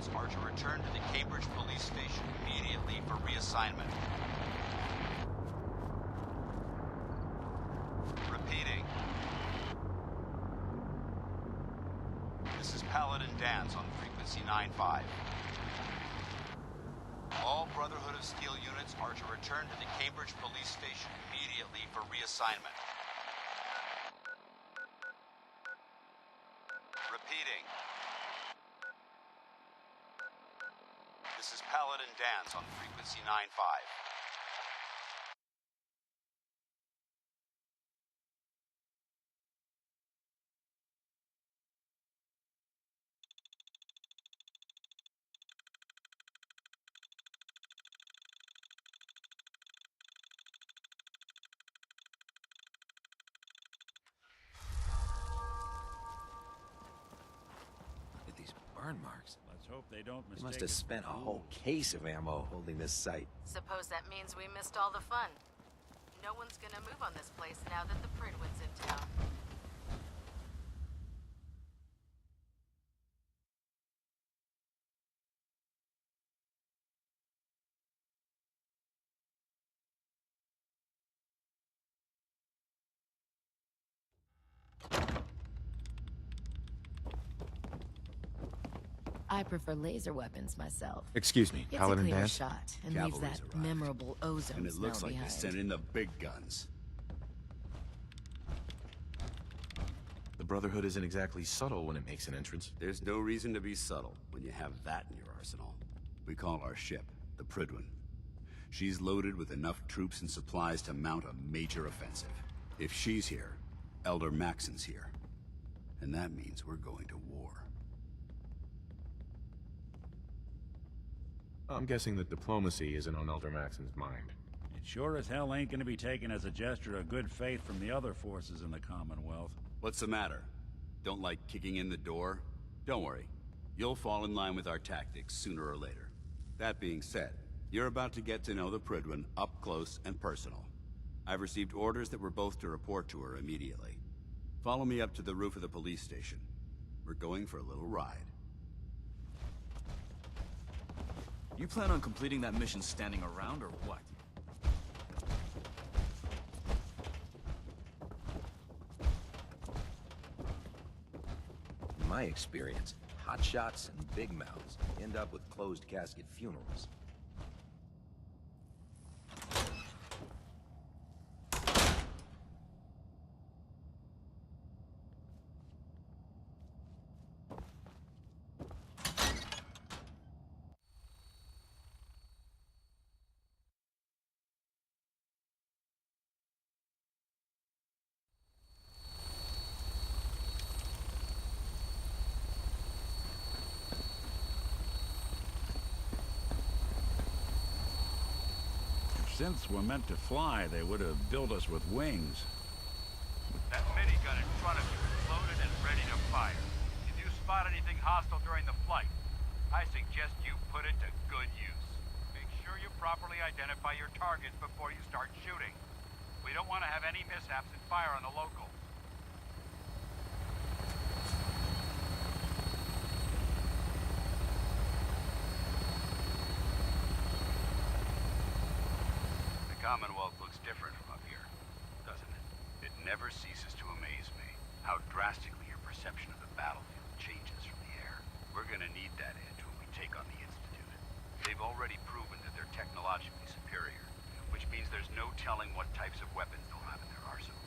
units are to return to the Cambridge Police Station immediately for reassignment. Repeating. This is Paladin Dance on frequency 95. All Brotherhood of Steel units are to return to the Cambridge Police Station immediately for reassignment. Repeating. This is Paladin Dance on frequency 95. Look at these burn marks. Let's hope they don't mistake. They must have spent a whole case of ammo holding this site. Suppose that means we missed all the fun. No one's gonna move on this place now that the Prydwen's in town. I prefer laser weapons myself. Excuse me, It's Paladin a clear Dance? shot and leaves Cavalry's that arrived. memorable ozone And it smell looks like behind. they sent in the big guns. The Brotherhood isn't exactly subtle when it makes an entrance. There's no reason to be subtle when you have that in your arsenal. We call our ship the Prydwen. She's loaded with enough troops and supplies to mount a major offensive. If she's here, Elder Maxon's here. And that means we're going to war. I'm guessing that diplomacy isn't on Elder Maxon's mind. It sure as hell ain't gonna be taken as a gesture of good faith from the other forces in the Commonwealth. What's the matter? Don't like kicking in the door? Don't worry. You'll fall in line with our tactics sooner or later. That being said, you're about to get to know the Prydwen up close and personal. I've received orders that we're both to report to her immediately. Follow me up to the roof of the police station. We're going for a little ride. You plan on completing that mission standing around, or what? In my experience, hotshots and big mouths end up with closed casket funerals. Since we're meant to fly, they would have built us with wings. That minigun in front of you is loaded and ready to fire. If you spot anything hostile during the flight, I suggest you put it to good use. Make sure you properly identify your targets before you start shooting. We don't want to have any mishaps and fire on the locals. The Commonwealth looks different from up here, doesn't it? It never ceases to amaze me how drastically your perception of the battlefield changes from the air. We're gonna need that edge when we take on the Institute. They've already proven that they're technologically superior, which means there's no telling what types of weapons they'll have in their arsenal.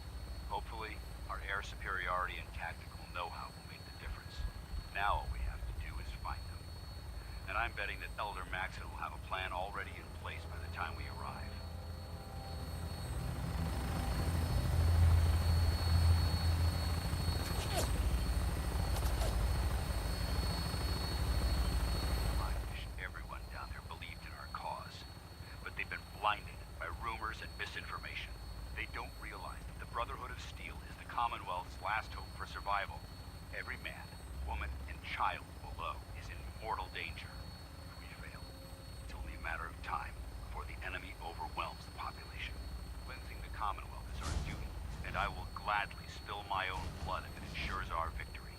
Hopefully, our air superiority and tactical know-how will make the difference. Now all we have to do is find them. And I'm betting that Elder Maxon will have a plan already in place by the time we arrive. I wish everyone down there believed in our cause. But they've been blinded by rumors and misinformation. They don't realize that the Brotherhood of Steel is the Commonwealth's last hope for survival. Every man, woman, and child below is in mortal danger. If we fail, it's only a matter of time before the enemy overwhelms the population. Cleansing the Commonwealth is our duty, and I will gladly spill my own blood if it ensures our victory.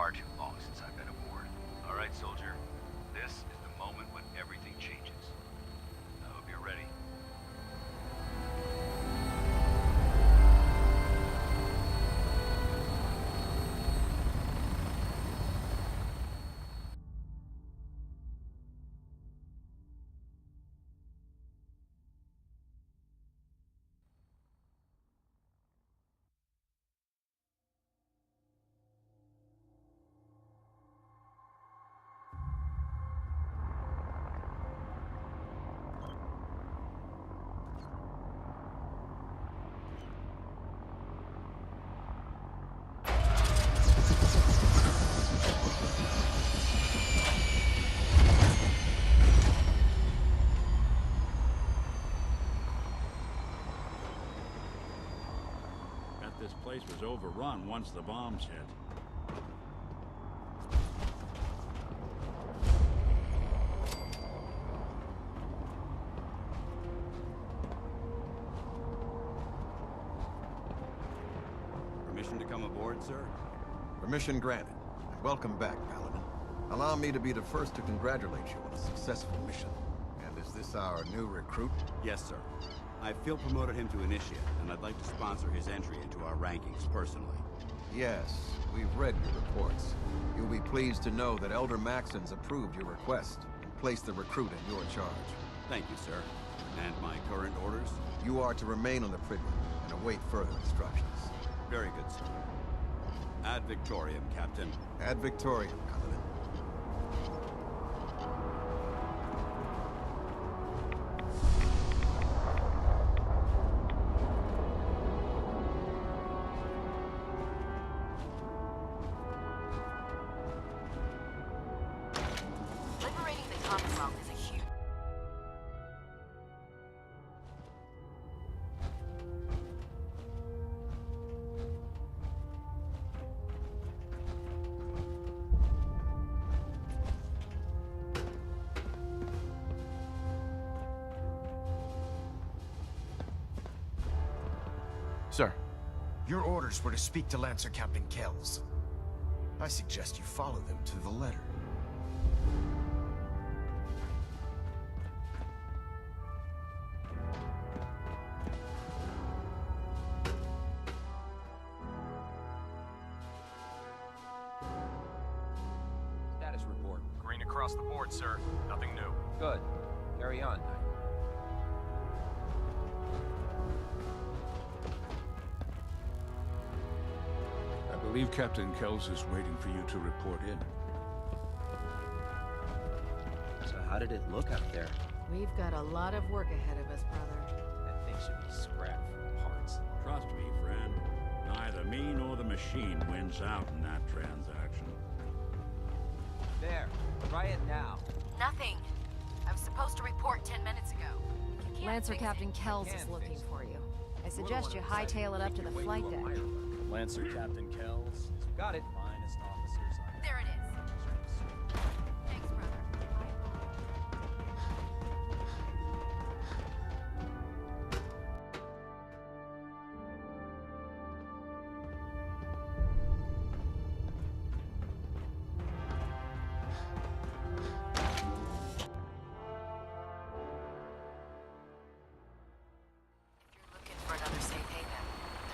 far too long since I've been aboard. All right, soldier. This is the moment when everything changes. I hope you're ready. This place was overrun once the bombs hit. Permission to come aboard, sir? Permission granted. Welcome back, Paladin. Allow me to be the first to congratulate you on a successful mission. And is this our new recruit? Yes, sir. I feel promoted him to initiate, and I'd like to sponsor his entry into our rankings personally. Yes, we've read your reports. You'll be pleased to know that Elder Maxon's approved your request and placed the recruit in your charge. Thank you, sir. And my current orders? You are to remain on the Prydwen and await further instructions. Very good, sir. Ad Victoriam, Captain. Ad Victoriam, Paladin. Liberating the Commonwealth is a huge... Sir, your orders were to speak to Lancer Captain Kells. I suggest you follow them to the letter. Status report. Green across the board, sir. Nothing new. Good. Carry on. I believe Captain Kells is waiting for you to report in. So how did it look out there? We've got a lot of work ahead of us, brother. That thing should be scrapped for parts. Trust me, friend. Neither me nor the machine wins out in that transaction. There. Try it now. Nothing. I was supposed to report 10 minutes ago. You can't Lancer fix Captain it. Kells is looking for you. I suggest you hightail it up to the flight deck. Lancer Captain Kells. Got it. Finest officers I There it is. Thanks, brother. If you're looking for another safe haven,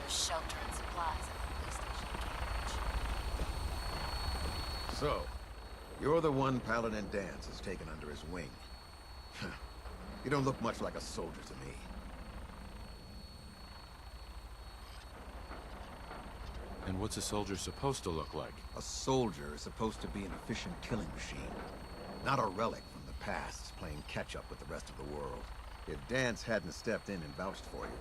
there's shelter and supplies at the police station in Cambridge. So, you're the one Paladin Danse has taken under his wing. You don't look much like a soldier to me. And what's a soldier supposed to look like? A soldier is supposed to be an efficient killing machine, not a relic from the past playing catch-up with the rest of the world. If Danse hadn't stepped in and vouched for you,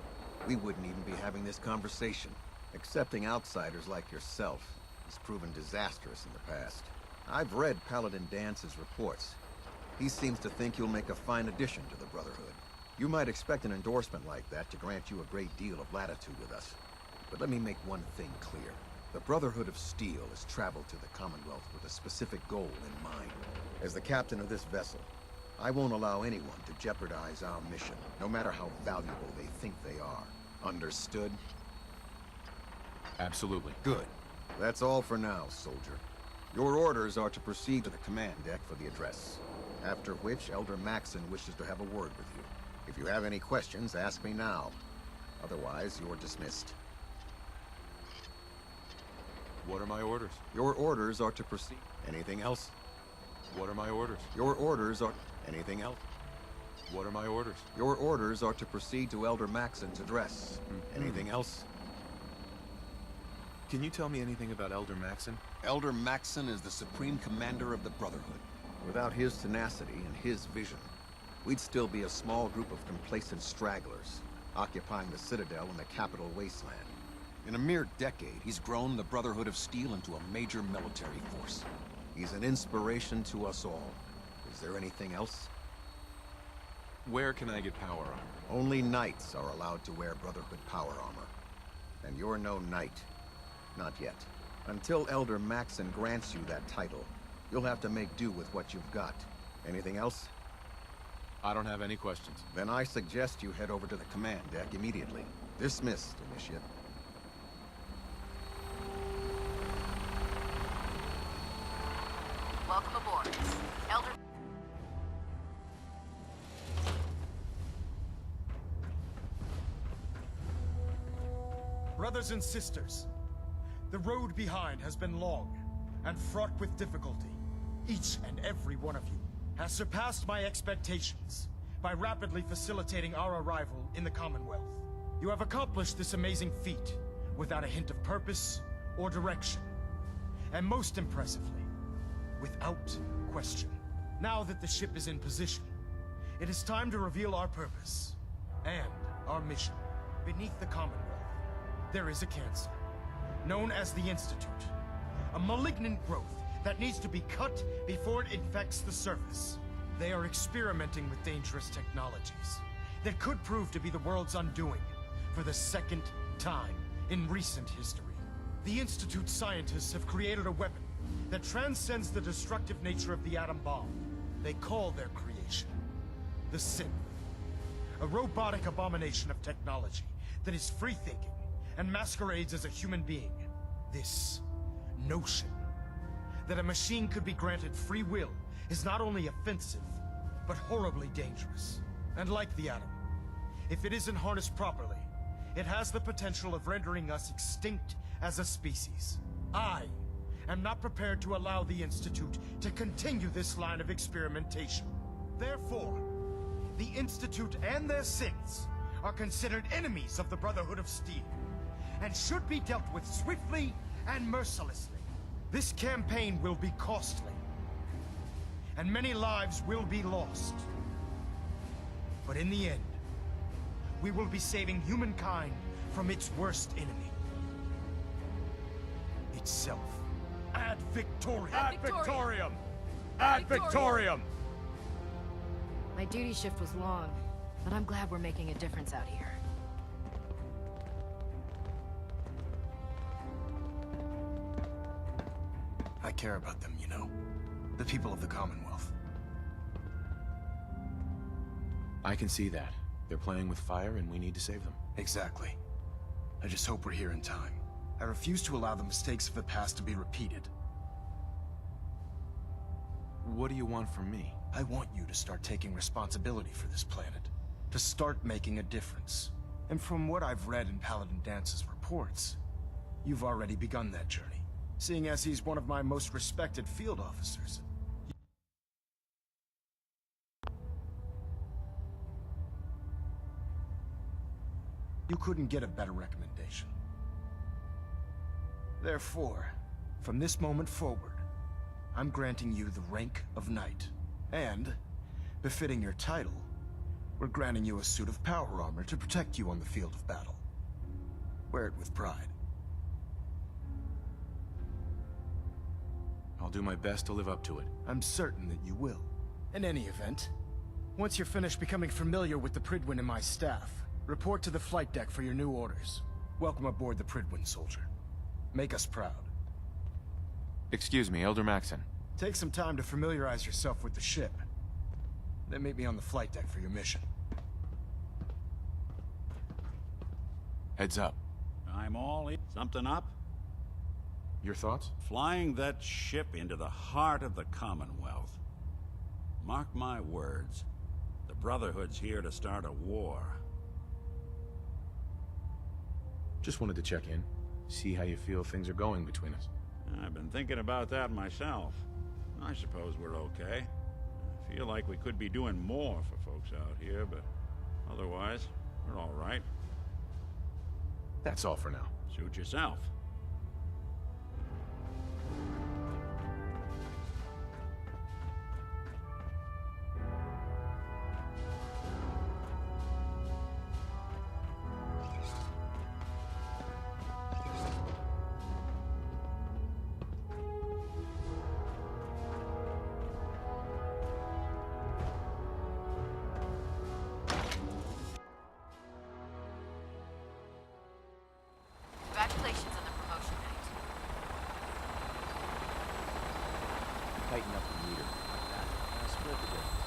we wouldn't even be having this conversation. Accepting outsiders like yourself has proven disastrous in the past. I've read Paladin Dance's reports. He seems to think you'll make a fine addition to the Brotherhood. You might expect an endorsement like that to grant you a great deal of latitude with us. But let me make one thing clear. The Brotherhood of Steel has traveled to the Commonwealth with a specific goal in mind. As the captain of this vessel, I won't allow anyone to jeopardize our mission, no matter how valuable they think they are. Understood? Absolutely. Good. That's all for now, soldier. Your orders are to proceed to the command deck for the address, after which Elder Maxon wishes to have a word with you. If you have any questions, ask me now. Otherwise, you're dismissed. What are my orders? Your orders are to proceed. Anything else? What are my orders? Your orders are... Anything else? What are my orders? Your orders are to proceed to Elder Maxon's address. Anything else? Can you tell me anything about Elder Maxon? Elder Maxon is the supreme commander of the Brotherhood. Without his tenacity and his vision, we'd still be a small group of complacent stragglers, occupying the Citadel in the capital wasteland. In a mere decade, he's grown the Brotherhood of Steel into a major military force. He's an inspiration to us all. Is there anything else? Where can I get power armor? Only knights are allowed to wear Brotherhood power armor. And you're no knight. Not yet. Until Elder Maxon grants you that title, you'll have to make do with what you've got. Anything else? I don't have any questions. Then I suggest you head over to the command deck immediately. Dismissed, Initiate. Welcome aboard. Elder... Brothers and sisters, the road behind has been long and fraught with difficulty. Each and every one of you has surpassed my expectations by rapidly facilitating our arrival in the Commonwealth. You have accomplished this amazing feat without a hint of purpose or direction. And most impressively, without question. Now that the ship is in position, it is time to reveal our purpose and our mission. Beneath the Commonwealth, there is a cancer, known as the Institute. A malignant growth that needs to be cut before it infects the surface. They are experimenting with dangerous technologies that could prove to be the world's undoing for the second time in recent history. The Institute's scientists have created a weapon that transcends the destructive nature of the atom bomb. They call their creation the Synth, a robotic abomination of technology that is free-thinking and masquerades as a human being. This notion that a machine could be granted free will is not only offensive, but horribly dangerous. And like the atom, if it isn't harnessed properly, it has the potential of rendering us extinct as a species. I am not prepared to allow the Institute to continue this line of experimentation. Therefore, the Institute and their synths are considered enemies of the Brotherhood of Steel, and should be dealt with swiftly and mercilessly. This campaign will be costly, and many lives will be lost. But in the end, we will be saving humankind from its worst enemy. Itself. Ad Victoriam! Ad Victoriam! Ad Victoriam! My duty shift was long, but I'm glad we're making a difference out here. I care about them, you know. The people of the Commonwealth. I can see that. They're playing with fire and we need to save them. Exactly. I just hope we're here in time. I refuse to allow the mistakes of the past to be repeated. What do you want from me? I want you to start taking responsibility for this planet. To start making a difference. And from what I've read in Paladin Dance's reports, you've already begun that journey. Seeing as he's one of my most respected field officers. You couldn't get a better recommendation. Therefore, from this moment forward, I'm granting you the rank of Knight. And, befitting your title, we're granting you a suit of power armor to protect you on the field of battle. Wear it with pride. I'll do my best to live up to it. I'm certain that you will. In any event, once you're finished becoming familiar with the Pridwin and my staff, report to the flight deck for your new orders. Welcome aboard the Pridwin, soldier. Make us proud. Excuse me, Elder Maxon. Take some time to familiarize yourself with the ship. Then meet me on the flight deck for your mission. Heads up. I'm all in. Something up? Your thoughts? Flying that ship into the heart of the Commonwealth. Mark my words. The Brotherhood's here to start a war. Just wanted to check in. See how you feel things are going between us. I've been thinking about that myself. I suppose we're okay. I feel like we could be doing more for folks out here, but otherwise, we're all right. That's all for now. Suit yourself. Congratulations on the promotion, Knight. Tighten up the meter. Like that. Now split the difference.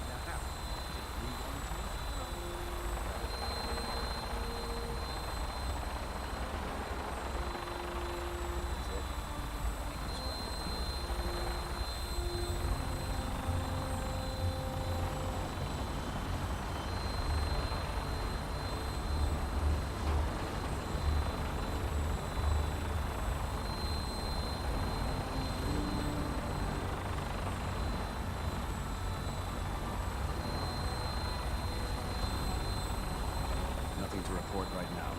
Now how? Take 3 1 That's it. Make this right. Nothing to report right now.